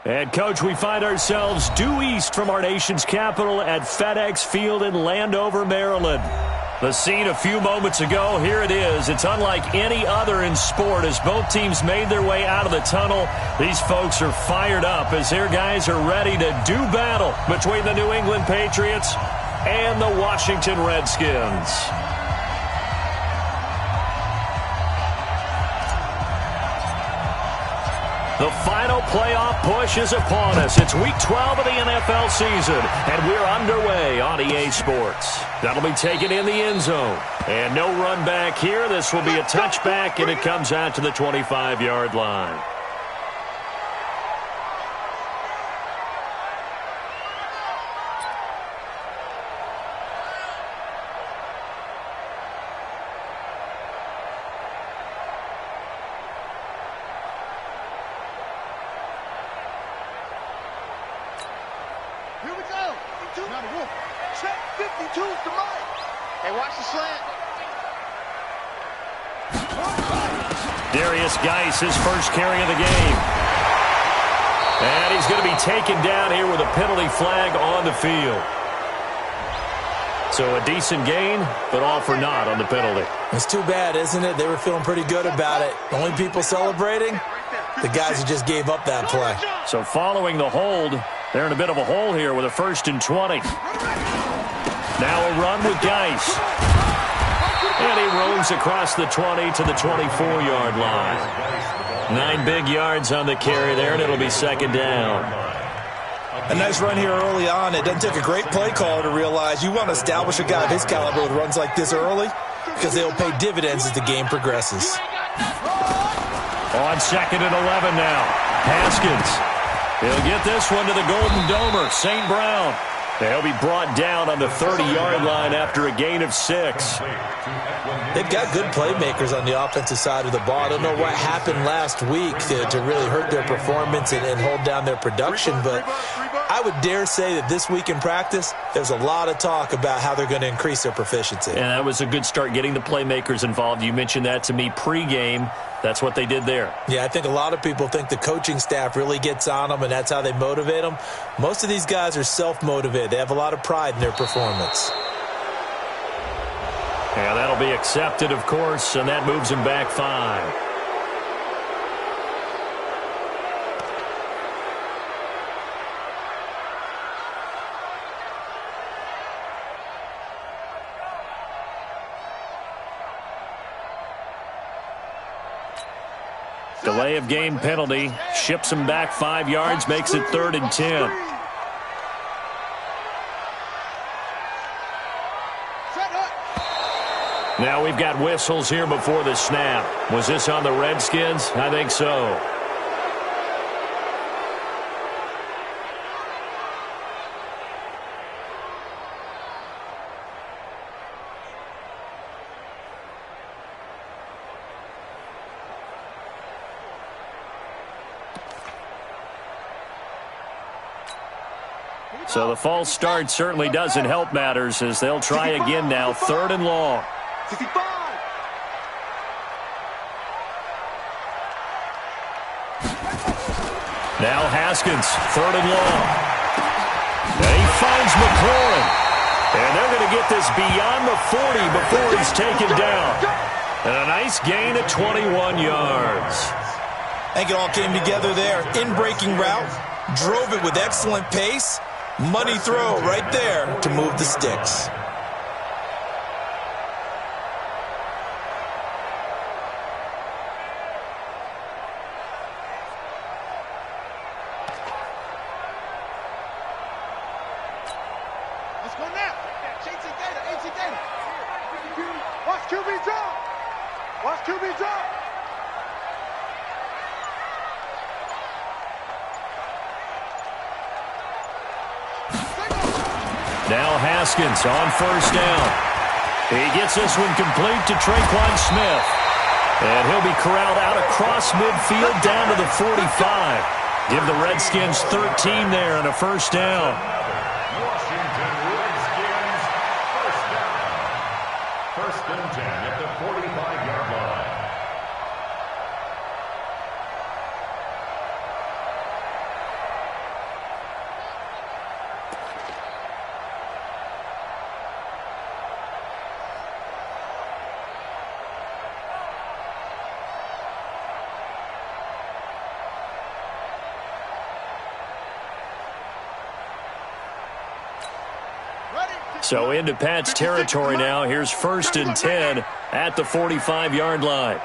And, Coach, we find ourselves due east from our nation's capital at FedEx Field in Landover, Maryland. The scene a few moments ago, here it is. It's unlike any other in sport as both teams made their way out of the tunnel. These folks are fired up as their guys are ready to do battle between the New England Patriots and the Washington Redskins. The final playoff push is upon us. It's Week 12 of the NFL season, and we're underway on EA Sports. That'll be taken in the end zone. And no run back here. This will be a touchback, and it comes out to the 25-yard line. His first carry of the game. And he's going to be taken down here with a penalty flag on the field. So a decent gain, but all for naught on the penalty. It's too bad, isn't it? They were feeling pretty good about it. The only people celebrating, the guys who just gave up that play. So following the hold, they're in a bit of a hole here with a 1st and 20. Now a run with Geis. And he roams across the 20 to the 24-yard line. 9 big yards on the carry there, and it'll be 2nd down. A nice run here early on. It doesn't take a great play caller to realize you want to establish a guy of his caliber with runs like this early because they'll pay dividends as the game progresses. On 2nd and 11 now. Haskins. He'll get this one to the Golden Domer, St. Brown. They'll be brought down on the 30-yard line after a gain of 6. They've got good playmakers on the offensive side of the ball. I don't know what happened last week to really hurt their performance and hold down their production, but I would dare say that this week in practice, there's a lot of talk about how they're going to increase their proficiency. And that was a good start getting the playmakers involved. You mentioned that to me pregame. That's what they did there. Yeah, I think a lot of people think the coaching staff really gets on them, and that's how they motivate them. Most of these guys are self-motivated. They have a lot of pride in their performance. Yeah, that'll be accepted, of course, and that moves him back 5. Delay of game penalty, ships him back 5 yards, makes it 3rd and 10. Now we've got whistles here before the snap. Was this on the Redskins? I think so. So the false start certainly doesn't help matters as they'll try again now, 3rd and long. 65. Now Haskins, 3rd and long. And he finds McLaurin. And they're going to get this beyond the 40 before he's taken down. And a nice gain of 21 yards. I think it all came together there. In-breaking route, drove it with excellent pace. Money throw right there to move the sticks. Let's go now. HT data. Watch QB drop. Watch QB drop. Now Haskins on 1st down. He gets this one complete to Traquan Smith. And he'll be corralled out across midfield down to the 45. Give the Redskins 13 there and a 1st down. Washington Redskins, 1st down. 1st and 10 at the 45-yard line. So into Pat's territory now. Here's 1st and 10 at the 45-yard line.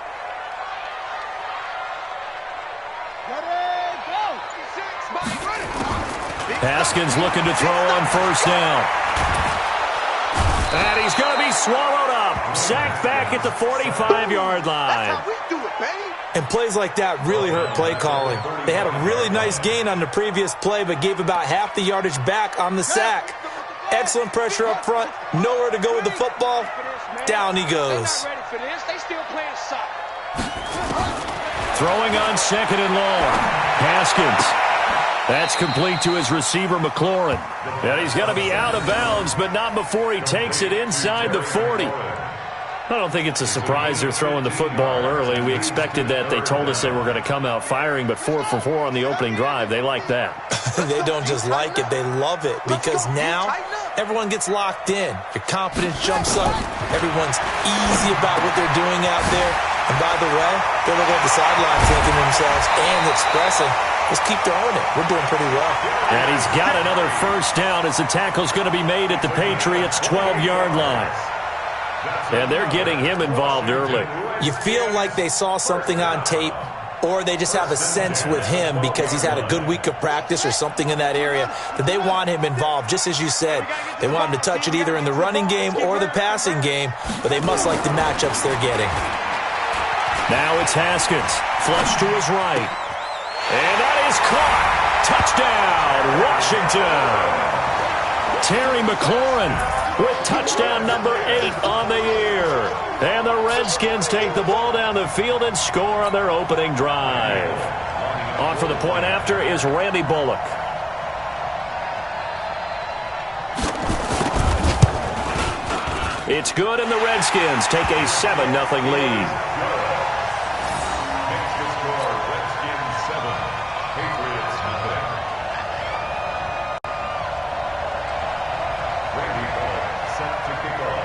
Haskins looking to throw on 1st down. And he's going to be swallowed up. Sacked back at the 45-yard line. That's how we do it, baby. And plays like that really hurt play calling. They had a really nice gain on the previous play, but gave about half the yardage back on the sack. Excellent pressure up front. Nowhere to go with the football. Down he goes. Throwing on 2nd and long. Haskins. That's complete to his receiver, McLaurin. And he's going to be out of bounds, but not before he takes it inside the 40. I don't think it's a surprise they're throwing the football early. We expected that. They told us they were going to come out firing, but 4 for 4 on the opening drive. They like that. They don't just like it, they love it, because now everyone gets locked in. Your confidence jumps up. Everyone's easy about what they're doing out there. And by the way, they're looking at the sideline thinking to themselves and expressing, just keep throwing it. We're doing pretty well. And he's got another 1st down as the tackle's going to be made at the Patriots' 12-yard line. And they're getting him involved early. You feel like they saw something on tape, or they just have a sense with him because he's had a good week of practice or something in that area that they want him involved. Just as you said, they want him to touch it either in the running game or the passing game, but they must like the matchups they're getting. Now it's Haskins, flush to his right. And that is caught. Touchdown, Washington. Terry McLaurin with touchdown number 8 on the year. And the Redskins take the ball down the field and score on their opening drive. On for the point after is Randy Bullock. It's good, and the Redskins take a 7-0 lead.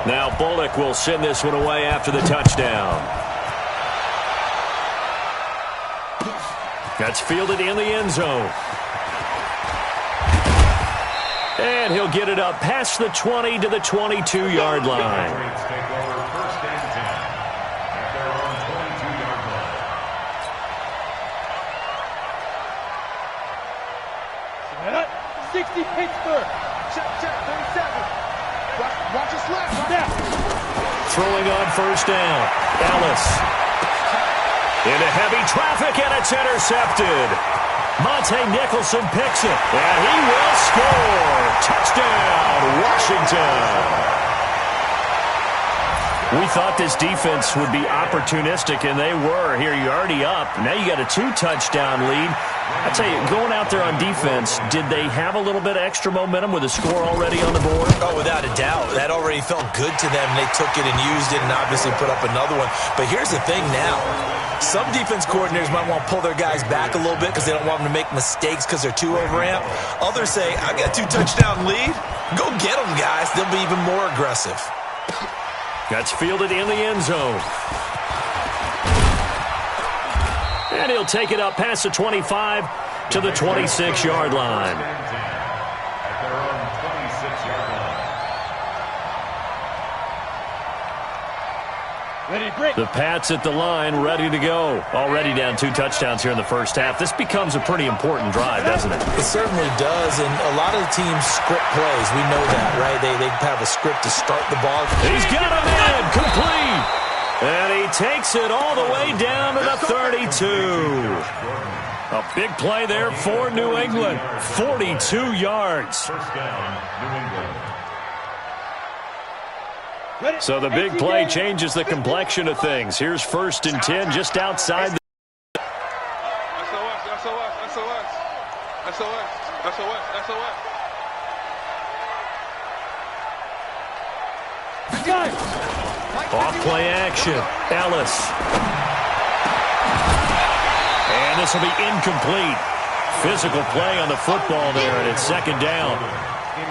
Now Bullock will send this one away after the touchdown. That's fielded in the end zone. And he'll get it up past the 20 to the 22-yard line. 60 Pittsburgh. Check, 37. Watch us left. Now. Throwing on 1st down. Ellis. Into heavy traffic, and it's intercepted. Monte Nicholson picks it, and he will score. Touchdown, Washington. We thought this defense would be opportunistic, and they were. Here, you're already up. Now you got a 2-touchdown lead. I tell you, going out there on defense, did they have a little bit of extra momentum with a score already on the board? Oh, without a doubt. That already felt good to them. They took it and used it and obviously put up another one. But here's the thing now. Some defense coordinators might want to pull their guys back a little bit because they don't want them to make mistakes because they're too overamped. Others say, I got a 2-touchdown lead. Go get them, guys. They'll be even more aggressive. That's fielded in the end zone. And he'll take it up past the 25 to the 26-yard line. The Pats at the line, ready to go. Already down 2 touchdowns here in the first half. This becomes a pretty important drive, doesn't it? It certainly does, and a lot of the teams script plays. We know that, right? They have a script to start the ball. He's got a man, complete. And he takes it all the way down to the 32. A big play there for New England. 42 yards. So the big play changes the complexion of things. Here's 1st and 10 just outside the... Off play action. Ellis. And this will be incomplete. Physical play on the football there, and it's 2nd down.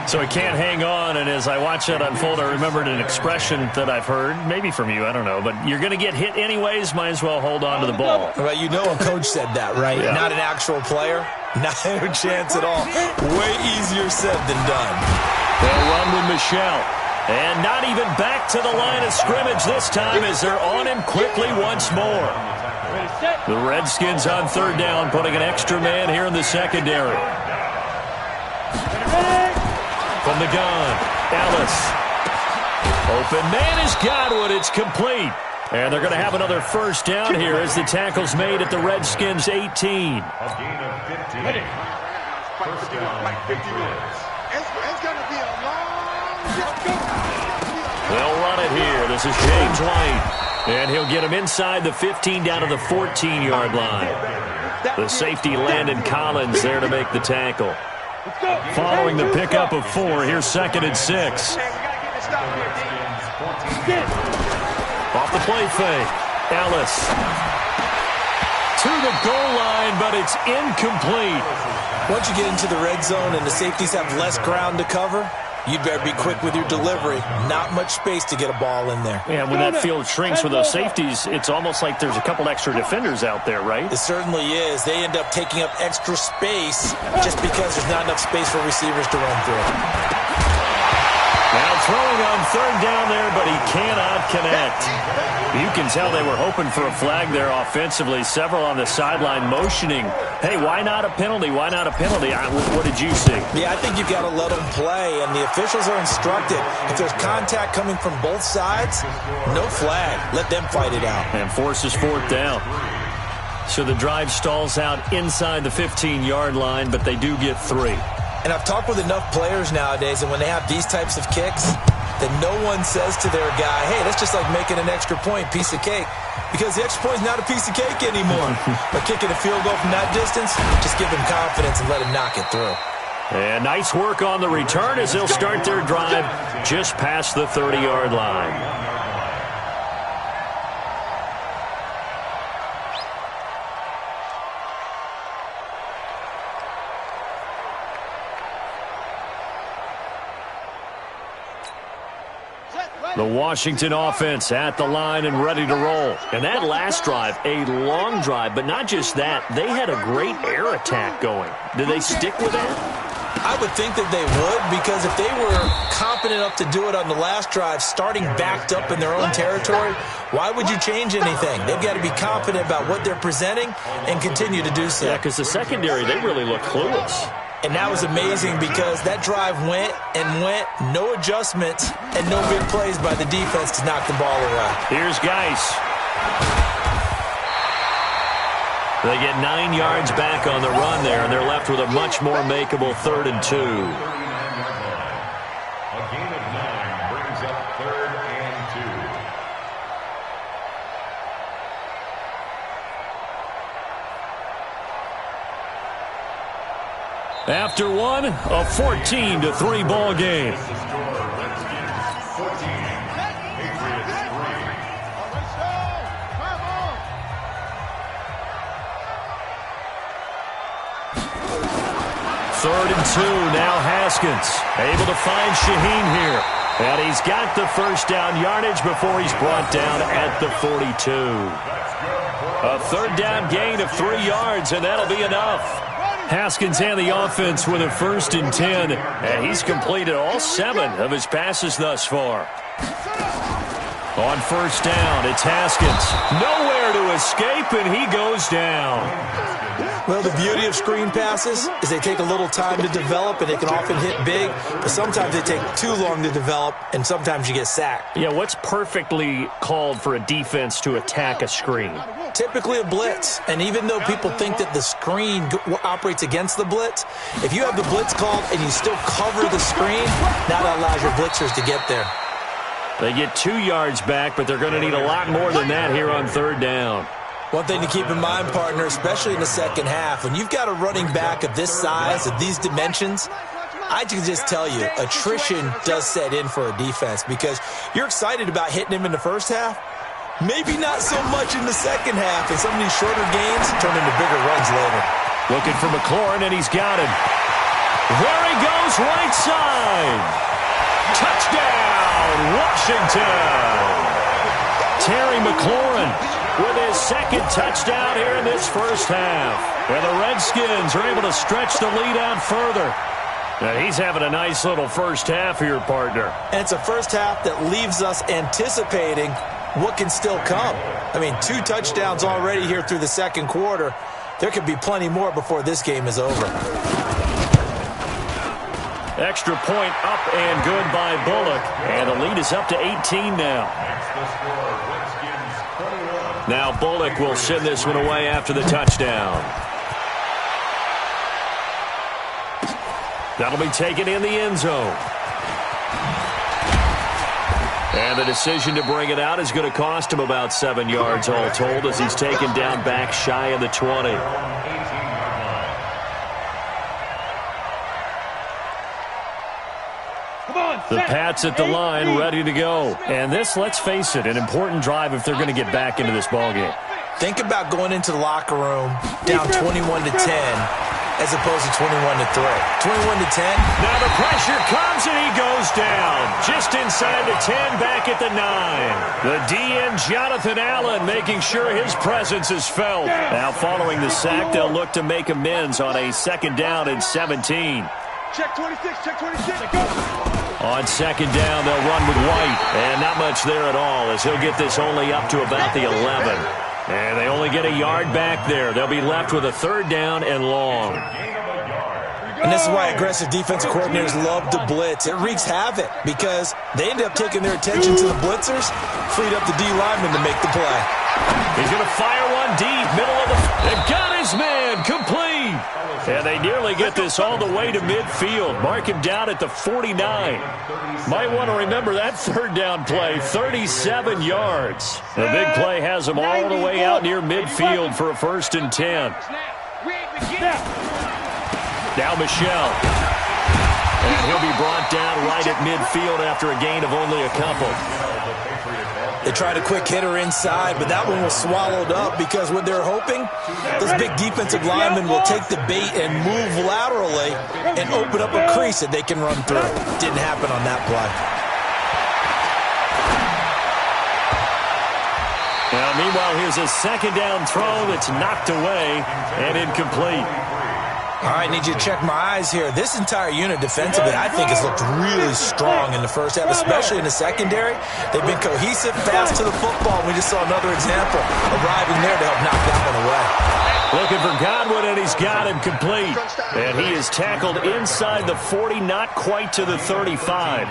So he can't hang on, and as I watch that unfold, I remembered an expression that I've heard, maybe from you, I don't know, but you're going to get hit anyways, might as well hold on to the ball. Well, you know a coach said that, right? Yeah. Not an actual player. Not a chance at all. Way easier said than done. They'll run with Michelle. And not even back to the line of scrimmage this time as they're on him quickly once more. The Redskins on third down, putting an extra man here in the secondary. From the gun, Ellis. Open man is Godwin. It's complete. And they're going to have another first down here as the tackle's made at the Redskins' 18. A gain of 15. First down, like 50 minutes. It's going to be a long... They'll run it here. This is James White. And he'll get him inside the 15 down to the 14-yard line. The safety, Landon Collins, there to make the tackle. Following the pickup of 4, here's 2nd and 6. Off the play fake. Ellis. To the goal line, but it's incomplete. Once you get into the red zone and the safeties have less ground to cover, you'd better be quick with your delivery. Not much space to get a ball in there. Yeah, when that field shrinks with those safeties, it's almost like there's a couple extra defenders out there, right? It certainly is. They end up taking up extra space just because there's not enough space for receivers to run through. Now throwing on third down there, but he cannot connect. You can tell they were hoping for a flag there offensively. Several on the sideline motioning, hey, why not a penalty? Why not a penalty? What did you see? Yeah, I think you've got to let them play, and the officials are instructed. If there's contact coming from both sides, no flag. Let them fight it out. And forces 4th down. So the drive stalls out inside the 15-yard line, but they do get 3. And I've talked with enough players nowadays, and when they have these types of kicks, then no one says to their guy, hey, that's just like making an extra point, piece of cake. Because the extra point is not a piece of cake anymore. But kicking a field goal from that distance, just give them confidence and let them knock it through. And nice work on the return as they'll start their drive just past the 30-yard line. The Washington offense at the line and ready to roll. And that last drive, a long drive, but not just that. They had a great air attack going. Did they stick with that? I would think that they would, because if they were confident enough to do it on the last drive, starting backed up in their own territory, why would you change anything? They've got to be confident about what they're presenting and continue to do so. Yeah, because the secondary, they really look clueless. And that was amazing because that drive went and went, no adjustments, and no big plays by the defense to knock the ball away. Here's Geis. They get 9 yards back on the run there, and they're left with a much more makeable 3rd and 2. A gain of 9 brings up 3rd and 2. After one, a 14-3 ball game. Third and 2, now Haskins. Able to find Shaheen here. And he's got the first down yardage before he's brought down at the 42. A third down gain of 3 yards, and that'll be enough. Haskins and the offense with a 1st and 10, and he's completed all 7 of his passes thus far. On first down, it's Haskins. Nowhere to escape, and he goes down. Well, the beauty of screen passes is they take a little time to develop, and they can often hit big, but sometimes they take too long to develop, and sometimes you get sacked. Yeah, what's perfectly called for a defense to attack a screen? Typically a blitz, and even though people think that the screen operates against the blitz, if you have the blitz called and you still cover the screen, that allows your blitzers to get there. They get 2 yards back, but they're going to need a lot more than that here on third down. One thing to keep in mind, partner, especially in the second half, when you've got a running back of this size, of these dimensions, I can just tell you, attrition does set in for a defense because you're excited about hitting him in the first half. Maybe not so much in the second half, and some of these shorter gains turn into bigger runs later. Looking for McLaurin, and he's got him. There he goes, right side. Touchdown, Washington. Terry McLaurin with his 2nd touchdown here in this first half. And the Redskins are able to stretch the lead out further. Now he's having a nice little first half here, partner. And it's a first half that leaves us anticipating what can still come. I mean, 2 touchdowns already here through the second quarter. There could be plenty more before this game is over. Extra point up and good by Bullock. And the lead is up to 18 now. Now Bullock will send this one away after the touchdown. That'll be taken in the end zone. And the decision to bring it out is going to cost him about 7 yards all told as he's taken down back shy of the 20. The Pats at the line, ready to go. And this, let's face it, an important drive if they're going to get back into this ballgame. Think about going into the locker room down 21-10. As opposed to 21-3. 21-10. Now the pressure comes and he goes down. Just inside the 10, back at the 9. The DN, Jonathan Allen, making sure his presence is felt. Now following the sack, they'll look to make amends on a 2nd down and 17. Check 26, check 26. On 2nd down, they'll run with White. And not much there at all as he'll get this only up to about the 11. And they only get a yard back there. They'll be left with a 3rd down and long. And this is why aggressive defensive coordinators love to blitz. It wreaks havoc because they end up taking their attention to the blitzers, freed up the D lineman to make the play. He's going to fire one deep, middle of the... They've got his man, complete. And they nearly get this all the way to midfield. Mark him down at the 49. Might want to remember that 3rd down play, 37 yards. The big play has them all the way out near midfield for a 1st and 10. Now Michel. And he'll be brought down right at midfield after a gain of only a couple. They tried a quick hitter inside, but that one was swallowed up because what they're hoping, this big defensive lineman will take the bait and move laterally and open up a crease that they can run through. Didn't happen on that play. Now, meanwhile, here's a 2nd down throw that's knocked away and incomplete. All right, need you to check my eyes here. This entire unit defensively, I think, has looked really strong in the first half, especially in the secondary. They've been cohesive, fast to the football. We just saw another example arriving there to help knock that one away. Looking for Godwin, and he's got him complete. And he is tackled inside the 40, not quite to the 35.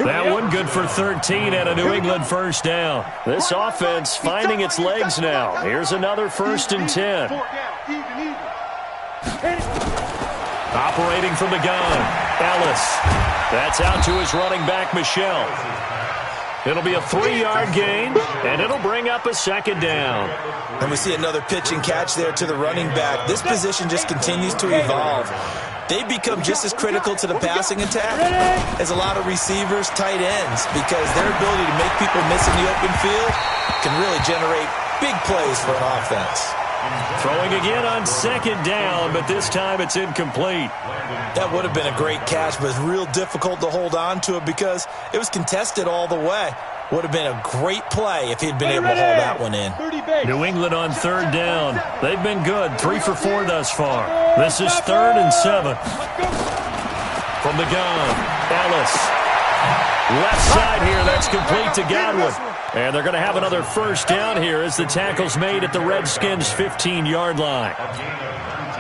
That one good for 13 and a New England 1st down. This offense finding its legs now. Here's another 1st and 10. Operating from the gun, Ellis. That's out to his running back, Michel. It'll be a 3-yard gain, and it'll bring up a 2nd down. And we see another pitch and catch there to the running back. This position just continues to evolve. They become just as critical to the passing attack as a lot of receivers, tight ends, because their ability to make people miss in the open field can really generate big plays for an offense. Throwing again on 2nd down, but this time it's incomplete. That would have been a great catch, but it's real difficult to hold on to it because it was contested all the way. Would have been a great play if he'd been able to hold that one in. New England on 3rd down. They've been good, 3 for 4 thus far. This is 3rd and 7. From the gun, Ellis. Left side here, that's complete to Godwin. And they're going to have another 1st down here as the tackle's made at the Redskins' 15-yard line.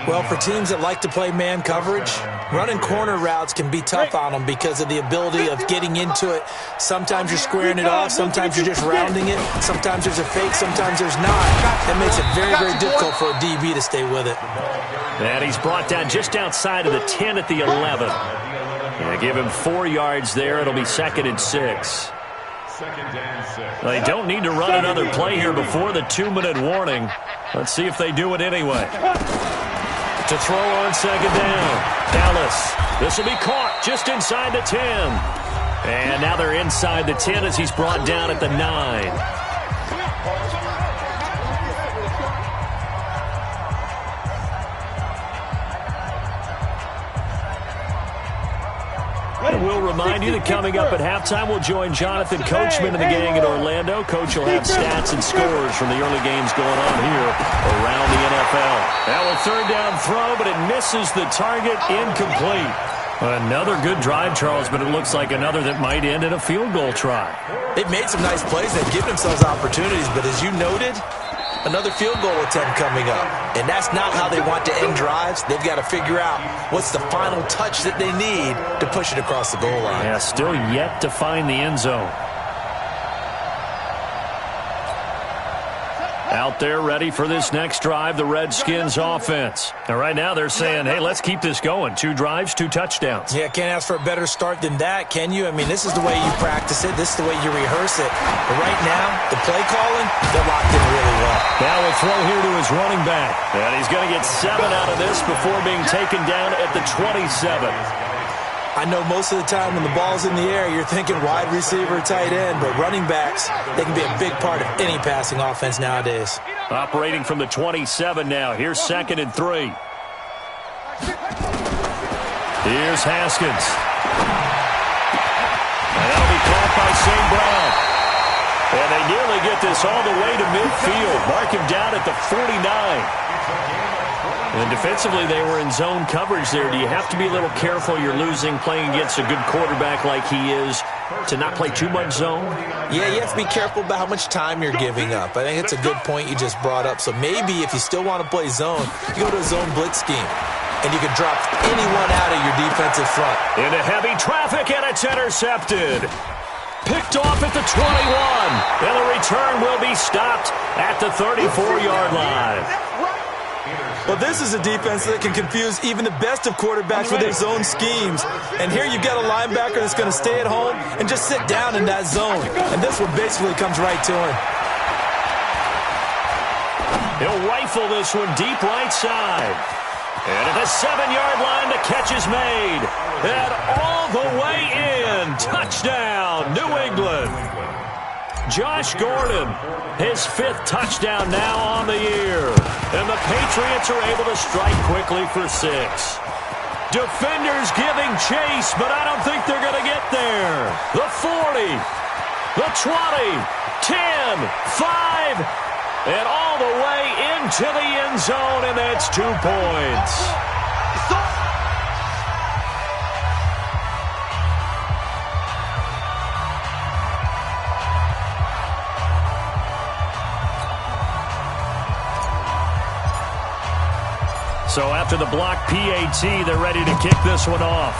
Well, for teams that like to play man coverage, running corner routes can be tough on them because of the ability of getting into it. Sometimes you're squaring it off. Sometimes you're just rounding it. Sometimes there's a fake. Sometimes there's not. That makes it very, very difficult for a DB to stay with it. And he's brought down just outside of the 10 at the 11. And give him 4 yards there. It'll be 2nd and 6. They don't need to run another play here before the 2-minute warning. Let's see if they do it anyway. To throw on 2nd down, Dallas. This will be caught just inside the 10. And now they're inside the 10 as he's brought down at the 9. And we'll remind you that coming up at halftime, we'll join Jonathan Coachman and the gang in Orlando. Coach will have stats and scores from the early games going on here around the NFL. Now a third down throw, but it misses the target, incomplete. Another good drive, Charles, but it looks like another that might end in a field goal try. They've made some nice plays. They've given themselves opportunities, but as you noted, another field goal attempt coming up. And that's not how they want to end drives. They've got to figure out what's the final touch that they need to push it across the goal line. Yeah, still yet to find the end zone. Out there ready for this next drive, the Redskins offense. And right now they're saying, hey, let's keep this going. 2 drives, 2 touchdowns. Yeah, can't ask for a better start than that, can you? I mean, this is the way you practice it. This is the way you rehearse it. But right now, the play calling, they're locked in really well. Now a throw here to his running back. And he's going to get 7 out of this before being taken down at the 27. I know most of the time when the ball's in the air, you're thinking wide receiver, tight end, but running backs, they can be a big part of any passing offense nowadays. Operating from the 27 now. Here's 2nd and 3. Here's Haskins. And that'll be caught by St. Brown. And they nearly get this all the way to midfield. Mark him down at the 49. And defensively, they were in zone coverage there. Do you have to be a little careful? You're losing, playing against a good quarterback like he is, to not play too much zone? Yeah, you have to be careful about how much time you're giving up. I think it's a good point you just brought up. So maybe if you still want to play zone, you go to a zone blitz scheme, and you can drop anyone out of your defensive front. Into heavy traffic, and it's intercepted. Picked off at the 21. And the return will be stopped at the 34-yard line. Well, this is a defense that can confuse even the best of quarterbacks with their zone schemes. And here you've got a linebacker that's going to stay at home and just sit down in that zone. And this one basically comes right to him. He'll rifle this one deep right side. And at the 7-yard line, the catch is made. And all the way in. Touchdown, New England. Josh Gordon, his 5th touchdown now on the year. And the Patriots are able to strike quickly for 6. Defenders giving chase, but I don't think they're going to get there. The 40, the 20, 10, 5, and all the way into the end zone, and that's 2 points. So after the block PAT, they're ready to kick this one off.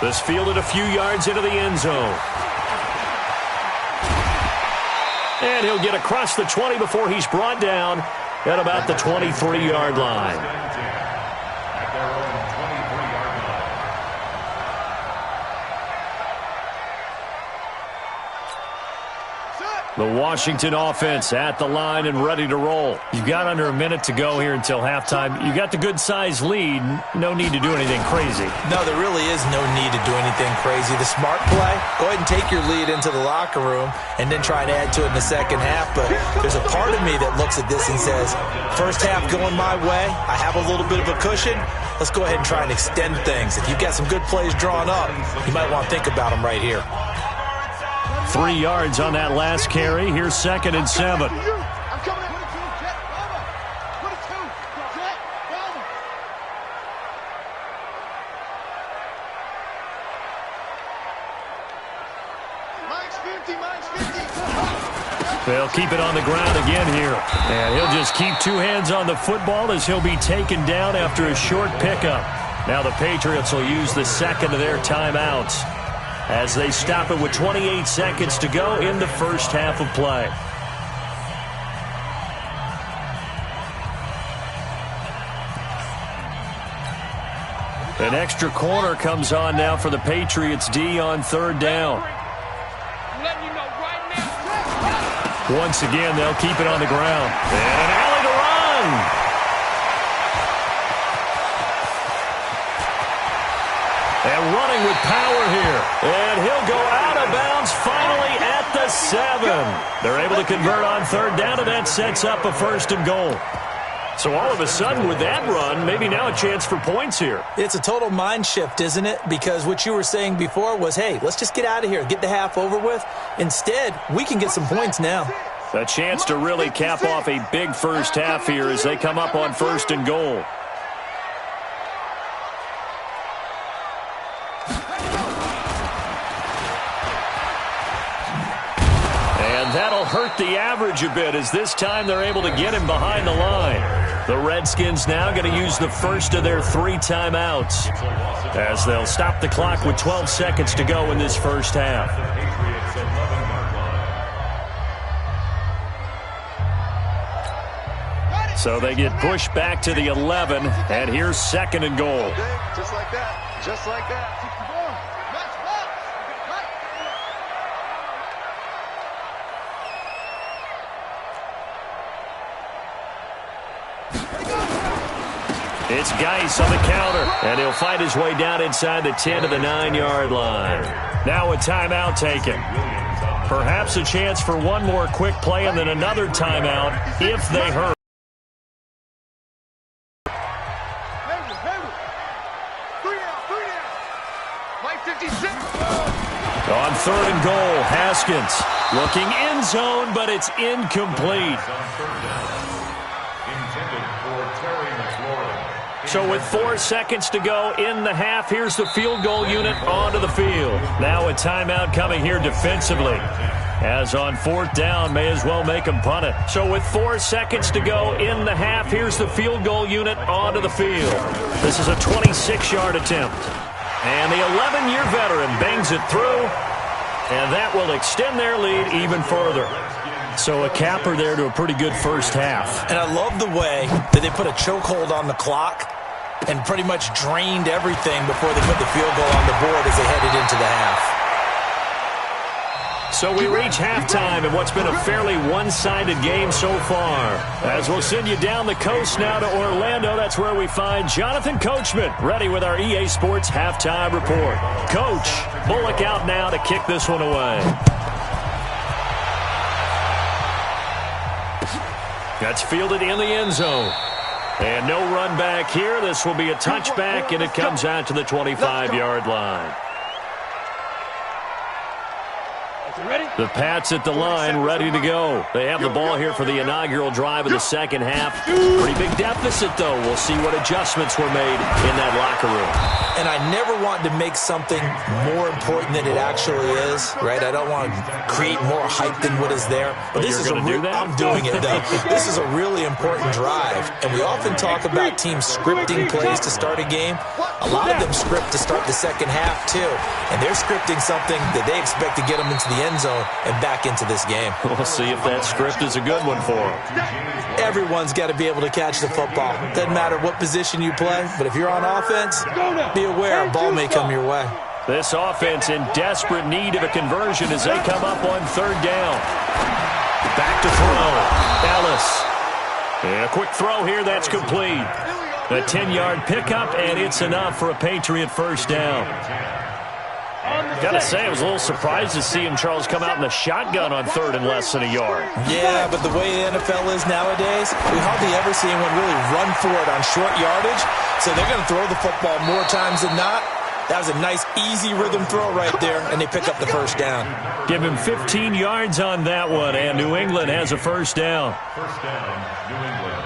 This fielded a few yards into the end zone. And he'll get across the 20 before he's brought down at about the 23-yard line. The Washington offense at the line and ready to roll. You've got under a minute to go here until halftime. You got the good-sized lead. No need to do anything crazy. No, there really is no need to do anything crazy. The smart play, go ahead and take your lead into the locker room and then try and add to it in the second half. But there's a part of me that looks at this and says, first half going my way, I have a little bit of a cushion. Let's go ahead and try and extend things. If you've got some good plays drawn up, you might want to think about them right here. 3 yards on that last carry. Here's 2nd and 7. They'll keep it on the ground again here. And he'll just keep 2 hands on the football as he'll be taken down after a short pickup. Now the Patriots will use the second of their timeouts as they stop it with 28 seconds to go in the first half of play. An extra corner comes on now for the Patriots D on 3rd down. Once again, they'll keep it on the ground. And an alley to run. And running with power here. And he'll go out of bounds finally at the 7. They're able to convert on 3rd down, and that sets up a 1st and goal. So all of a sudden with that run, maybe now a chance for points here. It's a total mind shift, isn't it? Because what you were saying before was, hey, let's just get out of here, get the half over with. Instead, we can get some points now. A chance to really cap off a big first half here as they come up on 1st and goal. And that'll hurt the average a bit as this time they're able to get him behind the line. The Redskins now going to use the first of their 3 timeouts as they'll stop the clock with 12 seconds to go in this first half. So they get pushed back to the 11, and here's 2nd and goal. Just like that. Just like that. It's Geis on the counter, and he'll fight his way down inside the 10 to the 9-yard line. Now a timeout taken. Perhaps a chance for one more quick play and then another timeout if they hurry. On 3rd and goal, Haskins looking end zone, but it's incomplete. So with 4 seconds to go in the half, here's the field goal unit onto the field. Now a timeout coming here defensively. As on 4th down, may as well make them punt it. So with 4 seconds to go in the half, here's the field goal unit onto the field. This is a 26-yard attempt. And the 11-year veteran bangs it through, and that will extend their lead even further. So a capper there to a pretty good first half. And I love the way that they put a chokehold on the clock and pretty much drained everything before they put the field goal on the board as they headed into the half. So we reach halftime in what's been a fairly one-sided game so far. As we'll send you down the coast now to Orlando, that's where we find Jonathan Coachman ready with our EA Sports halftime report. Coach, Bullock out now to kick this one away. That's fielded in the end zone. And no run back here. This will be a touchback, and it comes out to the 25-yard line. The Pats at the line, ready to go. They have the ball here for the inaugural drive of the second half. Pretty big deficit, though. We'll see what adjustments were made in that locker room. And I never want to make something more important than it actually is, right? I don't want to create more hype than what is there. But this is do that? I'm doing it, though. This is a really important drive. And we often talk about teams scripting plays to start a game. A lot of them script to start the second half, too. And they're scripting something that they expect to get them into the end zone and back into this game. We'll see if that script is a good one for them. Everyone's got to be able to catch the football. Doesn't matter what position you play, but if you're on offense, be aware a ball may come your way. This offense in desperate need of a conversion as they come up on 3rd down. Back to throw. Ellis. And a quick throw here, that's complete. A 10-yard pickup, and it's enough for a Patriot first down. Gotta say, I was a little surprised to see him, Charles, come out in the shotgun on 3rd and less than a yard. Yeah, but the way the NFL is nowadays, we hardly ever see anyone really run for it on short yardage. So they're going to throw the football more times than not. That was a nice, easy rhythm throw right there, and they pick up the first down. Give him 15 yards on that one, and New England has a first down. First down, New England.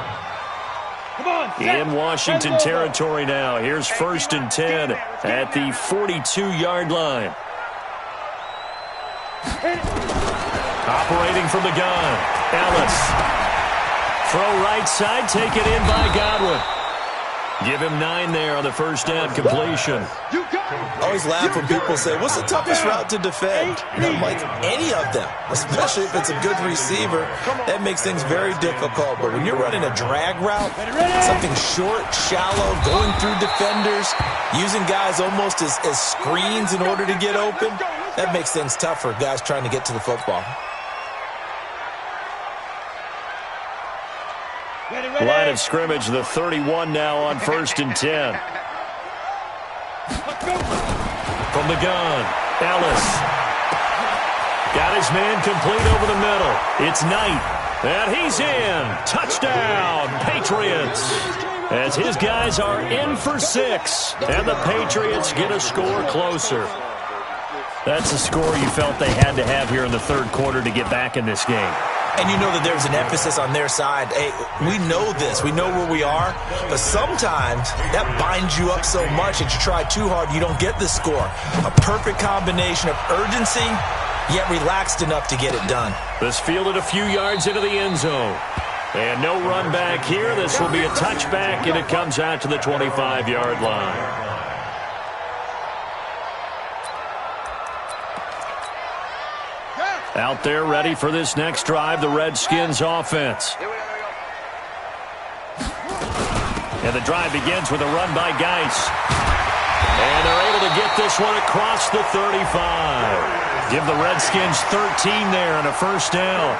In Washington territory now. Here's 1st and 10 at the 42-yard line. Operating from the gun, Ellis. Throw right side, take it in by Godwin. Give him 9 there on the first down completion. I always laugh when people say, what's the toughest route to defend? And I'm like, any of them, especially if it's a good receiver. That makes things very difficult. But when you're running a drag route, something short, shallow, going through defenders, using guys almost as screens in order to get open, that makes things tough for guys trying to get to the football. Line of scrimmage, the 31 now on 1st and 10. From the gun, Ellis. Got his man complete over the middle. It's Knight. And he's in. Touchdown, Patriots. As his guys are in for 6. And the Patriots get a score closer. That's a score you felt they had to have here in the third quarter to get back in this game. And you know that there's an emphasis on their side. Hey, we know this. We know where we are. But sometimes that binds you up so much that you try too hard, you don't get the score. A perfect combination of urgency, yet relaxed enough to get it done. This fielded a few yards into the end zone. And no run back here. This will be a touchback, and it comes out to the 25-yard line. Out there ready for this next drive, the Redskins offense. And the drive begins with a run by Geis. And they're able to get this one across the 35. Give the Redskins 13 there and a first down.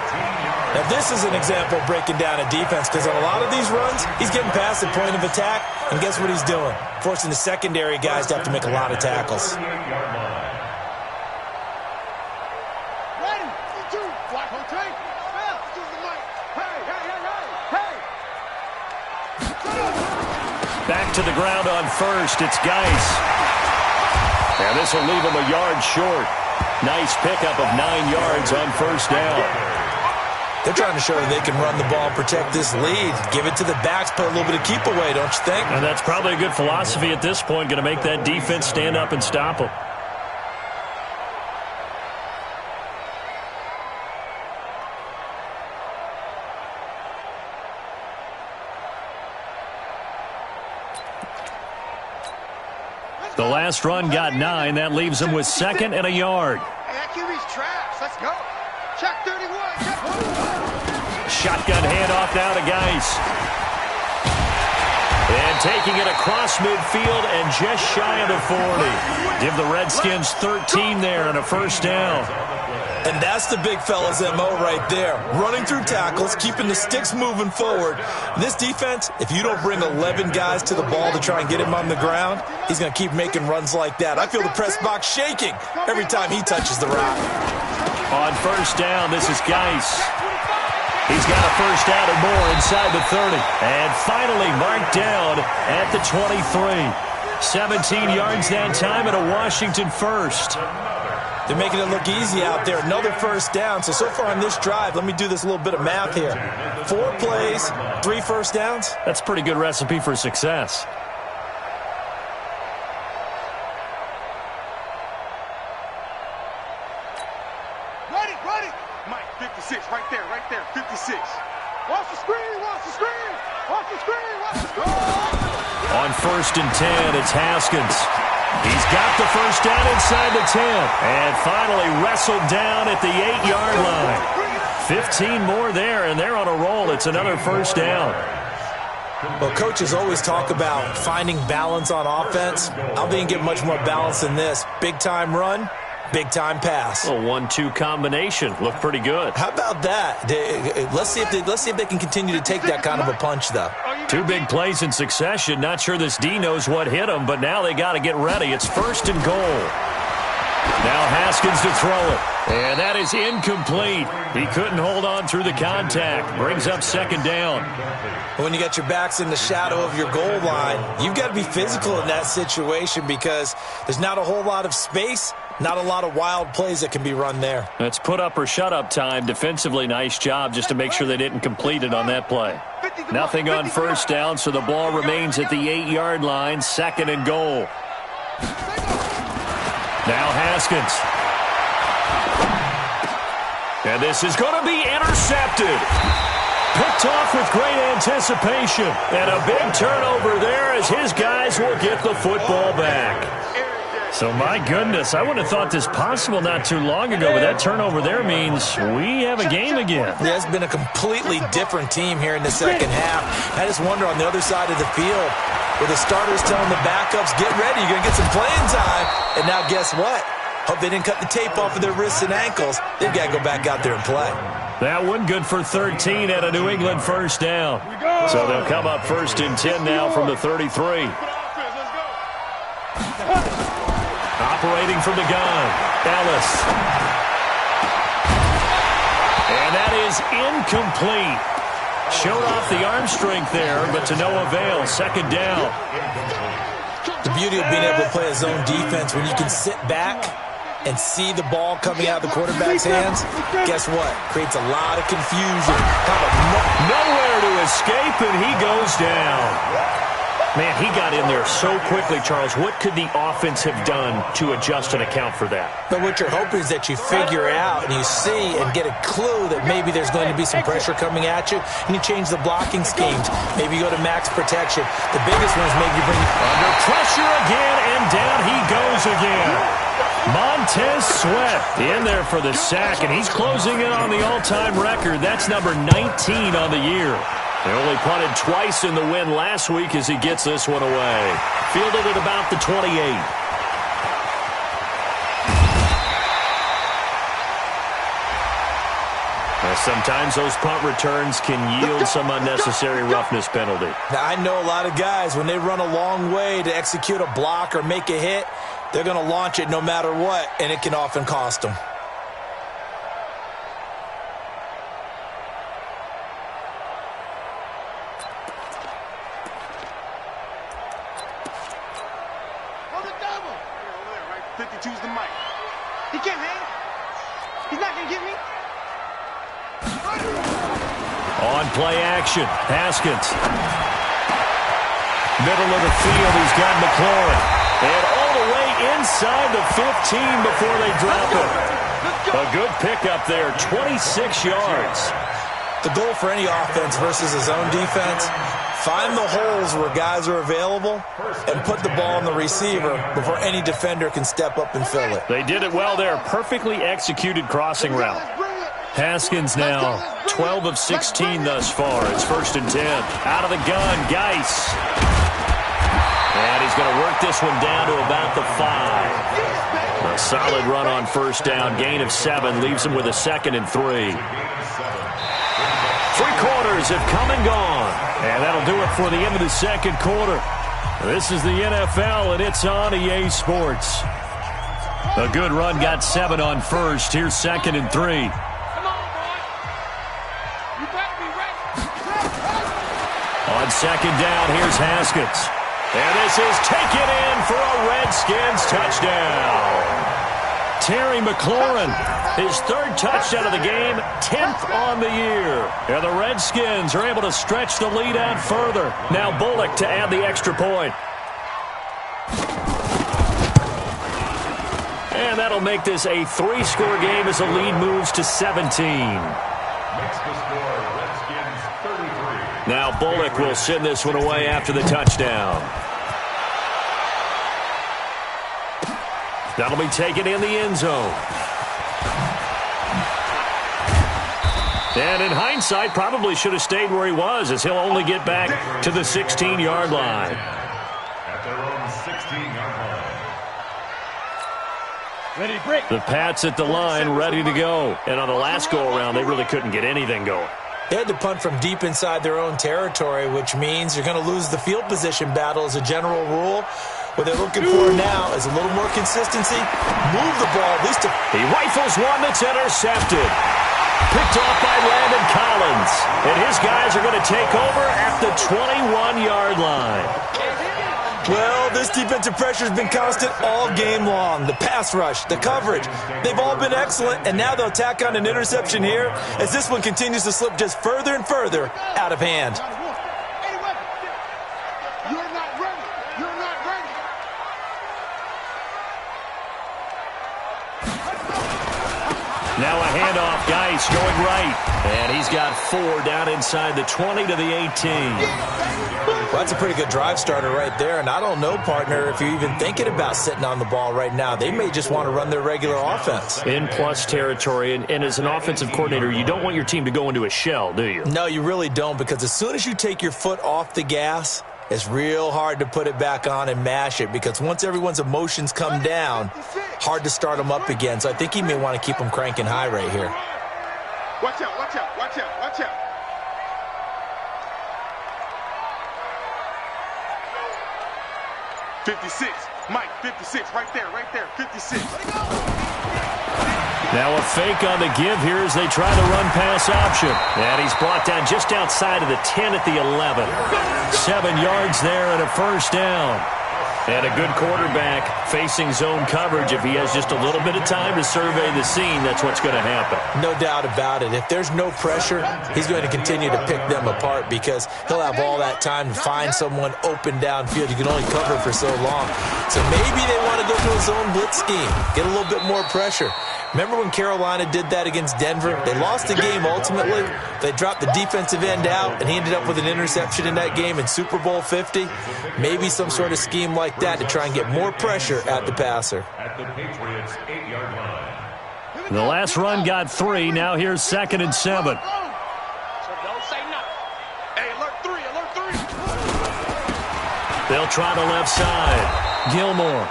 Now this is an example of breaking down a defense, because on a lot of these runs, he's getting past the point of attack, and guess what he's doing? Forcing the secondary guys to have to make a lot of tackles. Back to the ground on first. It's Geis. And this will leave him a yard short. Nice pickup of 9 yards on first down. They're trying to show that they can run the ball, protect this lead. Give it to the backs, put a little bit of keep away, don't you think? And that's probably a good philosophy at this point. Going to make that defense stand up and stop them. The last run got 9. That leaves him with 2nd and a yard. Hey, that QB's trash. Let's go. Check 31. Check 1. Shotgun handoff now to Geis. And taking it across midfield and just shy of the 40. Give the Redskins 13 there and a first down. And that's the big fella's MO right there. Running through tackles, keeping the sticks moving forward. This defense, if you don't bring 11 guys to the ball to try and get him on the ground, he's going to keep making runs like that. I feel the press box shaking every time he touches the rock. On first down, this is Geis. He's got a first down or more inside the 30. And finally marked down at the 23. 17 yards that time and a Washington first. They're making it look easy out there. Another first down. So far on this drive, let me do this little bit of math here. 4 plays, 3 first downs. That's a pretty good recipe for success. Ready. Mike, 56, right there, 56. Watch the screen. On first and 10, it's Haskins. He's got the first down inside the 10. And finally wrestled down at the 8-yard line. 15 more there, and they're on a roll. It's another first down. Well, coaches always talk about finding balance on offense. I didn't get much more balance than this. Big-time run, big-time pass. A 1-2 combination. Looked pretty good. How about that? Let's see if they can continue to take that kind of a punch, though. 2 big plays in succession. Not sure this D knows what hit him, but now they got to get ready. It's first and goal. Now Haskins to throw it. And that is incomplete. He couldn't hold on through the contact. Brings up second down. When you got your backs in the shadow of your goal line, you've got to be physical in that situation because there's not a whole lot of space, not a lot of wild plays that can be run there. That's put up or shut up time. Defensively, nice job just to make sure they didn't complete it on that play. Nothing on first down, so the ball remains at the 8-yard line. Second and goal. Now Haskins. And this is going to be intercepted. Picked off with great anticipation. And a big turnover there as his guys will get the football back. So, my goodness, I wouldn't have thought this possible not too long ago, but that turnover there means we have a game again. Yeah, it's been a completely different team here in the second half. I just wonder on the other side of the field, with the starters telling the backups, get ready, you're going to get some playing time. And now guess what? Hope they didn't cut the tape off of their wrists and ankles. They've got to go back out there and play. That one good for 13 at a New England first down. So they'll come up first and 10 now from the 33. Operating from the gun, Ellis. And that is incomplete. Showed off the arm strength there, but to no avail. Second down. The beauty of being able to play a zone defense when you can sit back and see the ball coming out of the quarterback's hands, guess what? Creates a lot of confusion. Nowhere to escape, and he goes down. Man, he got in there so quickly, Charles. What could the offense have done to adjust and account for that? But what you're hoping is that you figure out and you see and get a clue that maybe there's going to be some pressure coming at you, and you change the blocking schemes. Maybe you go to max protection. The biggest one is maybe bring under pressure again, and down he goes again. Montez Sweat in there for the sack, and he's closing in on the all-time record. That's number 19 on the year. They only punted twice in the win last week as he gets this one away. Fielded at about the 28. Sometimes those punt returns can yield some unnecessary roughness penalty. Now, I know a lot of guys, when they run a long way to execute a block or make a hit, they're going to launch it no matter what, and it can often cost them. Choose the mic. He can't hang. He's not going to get me. On play action, Haskins. Middle of the field, he's got McLaurin. And all the way inside the 15 before they drop it. A good pickup there, 26 yards. The goal for any offense versus a zone defense, find the holes where guys are available and put the ball on the receiver before any defender can step up and fill it. They did it well there. Perfectly executed crossing route. Haskins now 12 of 16 thus far. It's 1st and 10. Out of the gun, Geis. And he's going to work this one down to about the 5. A solid run on 1st down. Gain of 7 leaves him with a 2nd and 3. 3 quarters have come and gone. And that'll do it for the end of the 2nd quarter. This is the NFL, and it's on EA Sports. A good run, got 7 on 1st. Here's 2nd and 3. On 2nd down, here's Haskins. And this is taken in for a Redskins touchdown. Terry McLaurin, his 3rd touchdown of the game, 10th on the year. And the Redskins are able to stretch the lead out further. Now Bullock to add the extra point. And that'll make this a 3-score game as the lead moves to 17. Makes the score Redskins 33. Now Bullock will send this one away after the touchdown. That'll be taken in the end zone. And in hindsight, probably should have stayed where he was, as he'll only get back to the 16-yard line. At their own 16-yard line. Ready to break. The Pats at the line, ready to go. And on the last go-around, they really couldn't get anything going. They had to punt from deep inside their own territory, which means you're going to lose the field position battle as a general rule. What they're looking for now is a little more consistency. Move the ball at least. He rifles one that's intercepted. Picked off by Landon Collins. And his guys are going to take over at the 21-yard line. Well, this defensive pressure has been constant all game long. The pass rush, the coverage, they've all been excellent, and now they'll tack on an interception here as this one continues to slip just further and further out of hand. Now a handoff, Geis going right. And he's got 4 down inside the 20 to the 18. Well, that's a pretty good drive starter right there. And I don't know, partner, if you're even thinking about sitting on the ball right now. They may just want to run their regular offense. In plus territory. And as an offensive coordinator, you don't want your team to go into a shell, do you? No, you really don't, because as soon as you take your foot off the gas, it's real hard to put it back on and mash it, because once everyone's emotions come down, hard to start them up again. So I think he may want to keep them cranking high right here. Watch out, watch out, watch out, watch out. $56, Mike, 56, right there, 56. Now a fake on the give here as they try the run-pass option. And he's brought down just outside of the 10 at the 11. 7 yards there and a first down. And a good quarterback facing zone coverage. If he has just a little bit of time to survey the scene, that's what's going to happen. No doubt about it. If there's no pressure, he's going to continue to pick them apart because he'll have all that time to find someone open downfield. You can only cover for so long. So maybe they want to go to a zone blitz scheme, get a little bit more pressure. Remember when Carolina did that against Denver? They lost the game ultimately. They dropped the defensive end out, and he ended up with an interception in that game in Super Bowl 50. Maybe some sort of scheme like that to try and get more pressure at the passer. At the Patriots' 8-yard line. The last run got 3. Now here's 2nd and 7. So don't say nothing. Hey, alert 3, alert 3. They'll try the left side. Gilmore.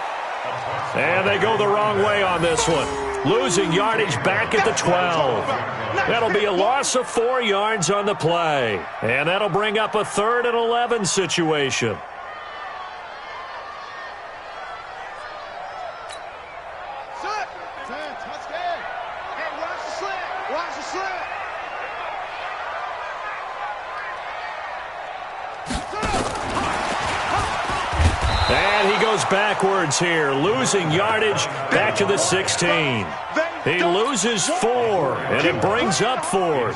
And they go the wrong way on this one. Losing yardage back at the 12. That'll be a loss of 4 yards on the play. And that'll bring up a 3rd and 11 situation. And he goes backwards here, losing yardage back to the 16. He loses 4, and it brings up 4th.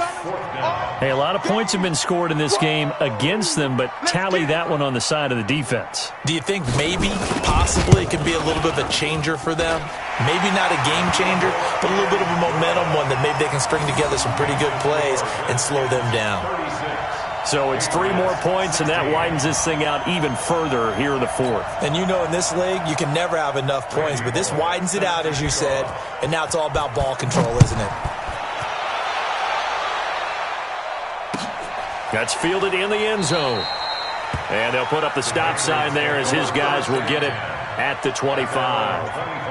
Hey, a lot of points have been scored in this game against them, but tally that one on the side of the defense. Do you think maybe, possibly, it can be a little bit of a changer for them? Maybe not a game changer, but a little bit of a momentum one that maybe they can string together some pretty good plays and slow them down. So it's 3 more points, and that widens this thing out even further here in the 4th. And you know in this league, you can never have enough points, but this widens it out, as you said, and now it's all about ball control, isn't it? That's fielded in the end zone. And they'll put up the stop sign there as his guys will get it at the 25.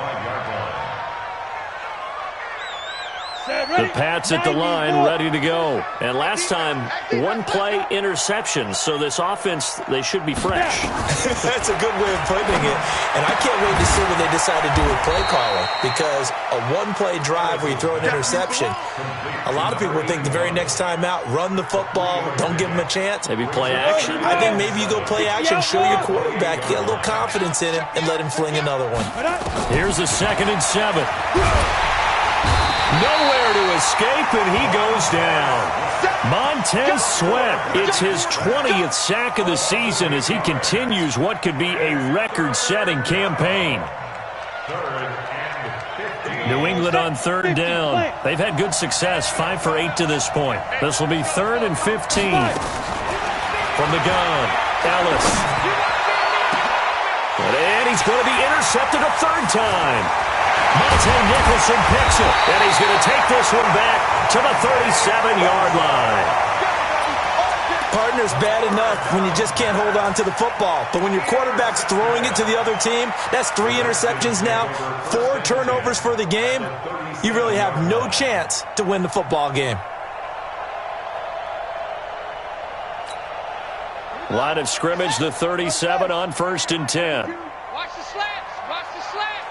The Pats at the line, ready to go. And last time, 1-play interception. So this offense, they should be fresh. That's a good way of putting it. And I can't wait to see what they decide to do with play calling. Because a 1-play drive where you throw an interception, a lot of people would think the very next time out, run the football, don't give them a chance. Maybe play action? I think maybe you go play action, show your quarterback, get a little confidence in him, and let him fling another one. Here's a 2nd and 7. Nowhere to escape, and he goes down. Montez Sweat, it's his 20th sack of the season as he continues what could be a record-setting campaign. New England on 3rd down. They've had good success, 5 for 8 to this point. This will be 3rd and 15. From the gun, Ellis. And he's going to be intercepted a 3rd time. Monte Nicholson picks it, and he's going to take this one back to the 37-yard line. Partner's bad enough when you just can't hold on to the football. But when your quarterback's throwing it to the other team, that's 3 interceptions now, 4 turnovers for the game. You really have no chance to win the football game. Line of scrimmage, the 37 on 1st and 10. Watch the slants. Watch the slants.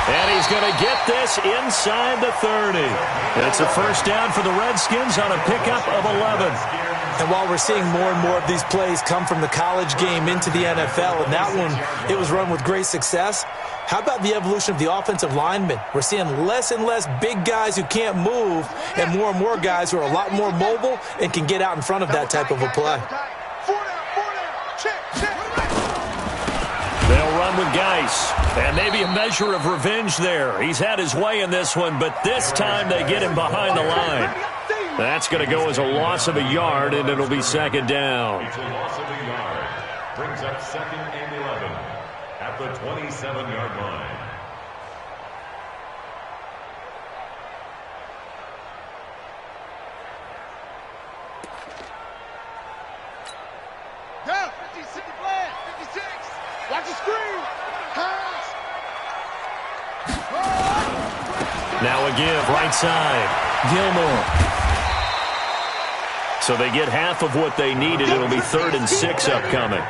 And he's going to get this inside the 30. It's a first down for the Redskins on a pickup of 11. And while we're seeing more and more of these plays come from the college game into the NFL, and that one, it was run with great success, how about the evolution of the offensive linemen? We're seeing less and less big guys who can't move and more guys who are a lot more mobile and can get out in front of that type of a play. They'll run with Geis, and maybe a measure of revenge there. He's had his way in this one, but this time they get him behind the line. That's going to go as a loss of a yard, and it'll be 2nd down. It's a loss of a yard. Brings up 2nd and 11 at the 27-yard line. Go. 56. 56. Watch the screen. Pass. Now a give, right side. Gilmore. So they get half of what they needed. It'll be 3rd and 6 upcoming.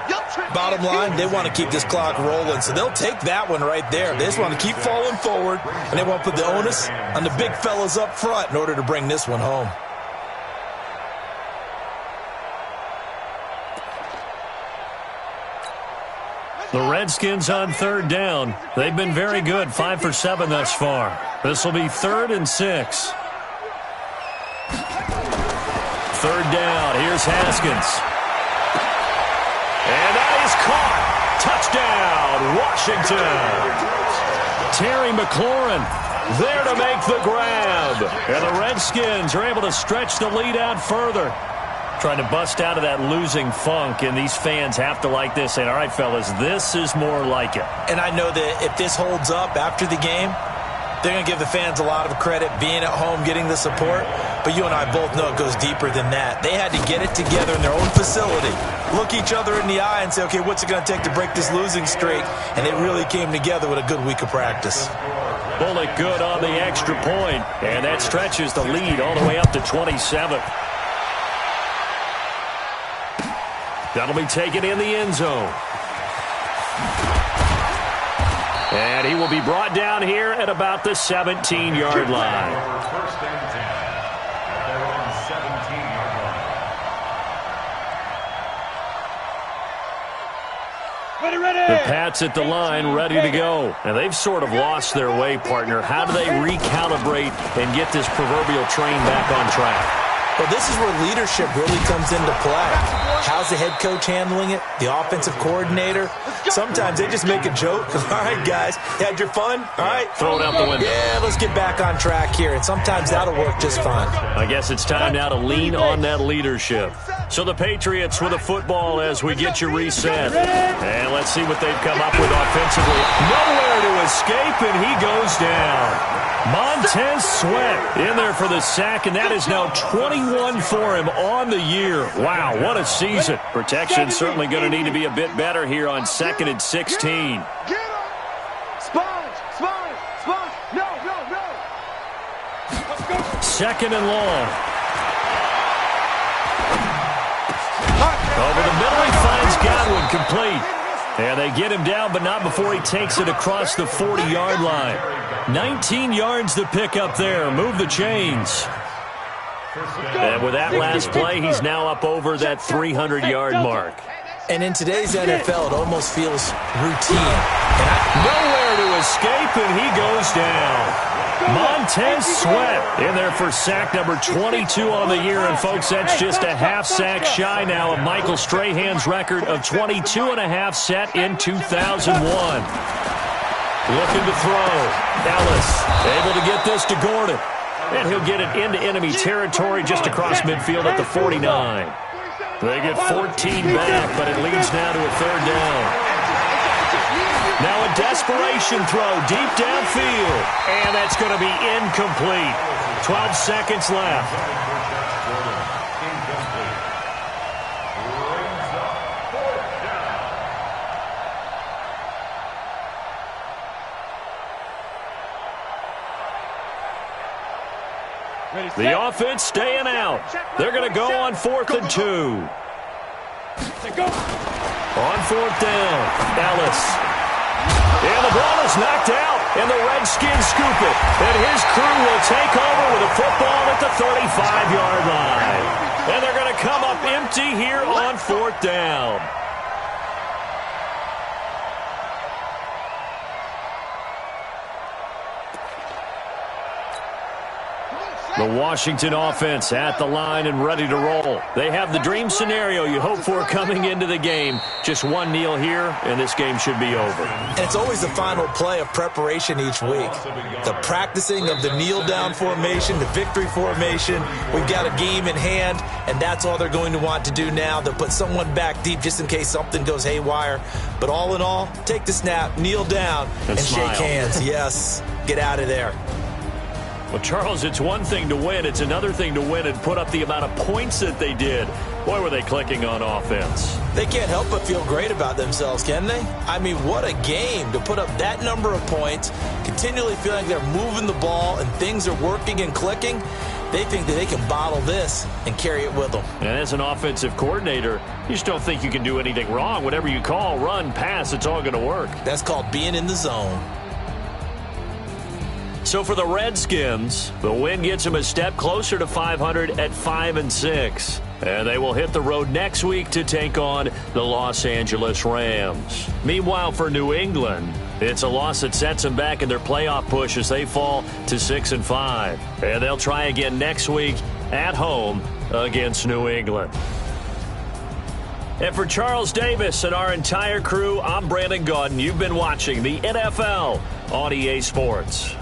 Bottom line, they want to keep this clock rolling, so they'll take that one right there. They just want to keep falling forward, and they want to put the onus on the big fellas up front in order to bring this one home. The Redskins on 3rd down. They've been very good, 5 for 7 thus far. This will be 3rd and 6. 3rd down. Here's Haskins. And that is caught. Touchdown, Washington. Terry McLaurin there to make the grab. And the Redskins are able to stretch the lead out further. Trying to bust out of that losing funk, and these fans have to like this. Saying, all right, fellas, this is more like it. And I know that if this holds up after the game, they're going to give the fans a lot of credit being at home, getting the support. But you and I both know it goes deeper than that. They had to get it together in their own facility, look each other in the eye and say, okay, what's it going to take to break this losing streak? And it really came together with a good week of practice. Bullock good on the extra point, and that stretches the lead all the way up to 27. That'll be taken in the end zone. And he will be brought down here at about the 17-yard line. First and 10 at their own 17-yard line. Ready. The Pats at the line, ready to go. And they've sort of lost their way, partner. How do they recalibrate and get this proverbial train back on track? Well, this is where leadership really comes into play. How's the head coach handling it? The offensive coordinator? Sometimes they just make a joke. All right, guys, you had your fun? All right. Throw it out the window. Yeah, let's get back on track here. And sometimes that'll work just fine. I guess it's time now to lean on that leadership. So the Patriots with a football as we get you reset. And let's see what they've come up with offensively. Nowhere to escape, and he goes down. Montez Sweat in there for the sack, and that is now 21 for him on the year. Wow, what a season. Protection certainly going to need to be a bit better here on 2nd and 16. Get him. Sponge. No. Let's go. 2nd and long. Over the middle, he finds Godwin complete. And they get him down, but not before he takes it across the 40-yard line. 19 yards to pick up there. Move the chains. And with that last play, he's now up over that 300-yard mark. And in today's NFL, it almost feels routine. Nowhere to escape, and he goes down. Montez Sweat in there for sack number 22 on the year. And, folks, that's just a half sack shy now of Michael Strahan's record of 22 and a half set in 2001. Looking to throw. Ellis able to get this to Gordon. And he'll get it into enemy territory just across midfield at the 49. They get 14 back, but it leads now to a 3rd down. Now a desperation throw deep downfield. And that's going to be incomplete. 12 seconds left. The offense staying out. They're going to go on 4th and 2. On 4th down, Ellis. And the ball is knocked out, and the Redskins scoop it. And his crew will take over with a football at the 35-yard line. And they're going to come up empty here on 4th down. The Washington offense at the line and ready to roll. They have the dream scenario you hope for coming into the game. Just one kneel here, and this game should be over. And it's always the final play of preparation each week. The practicing of the kneel-down formation, the victory formation. We've got a game in hand, and that's all they're going to want to do now. They'll put someone back deep just in case something goes haywire. But all in all, take the snap, kneel down, and shake hands. Yes, get out of there. Well, Charles, it's one thing to win. It's another thing to win and put up the amount of points that they did. Boy, were they clicking on offense. They can't help but feel great about themselves, can they? I mean, what a game to put up that number of points, continually feel like they're moving the ball and things are working and clicking. They think that they can bottle this and carry it with them. And as an offensive coordinator, you just don't think you can do anything wrong. Whatever you call, run, pass, it's all going to work. That's called being in the zone. So for the Redskins, the win gets them a step closer to 500 at 5-6. And they will hit the road next week to take on the Los Angeles Rams. Meanwhile, for New England, it's a loss that sets them back in their playoff push as they fall to 6-5. And they'll try again next week at home against New England. And for Charles Davis and our entire crew, I'm Brandon Gaudin. You've been watching the NFL on EA Sports.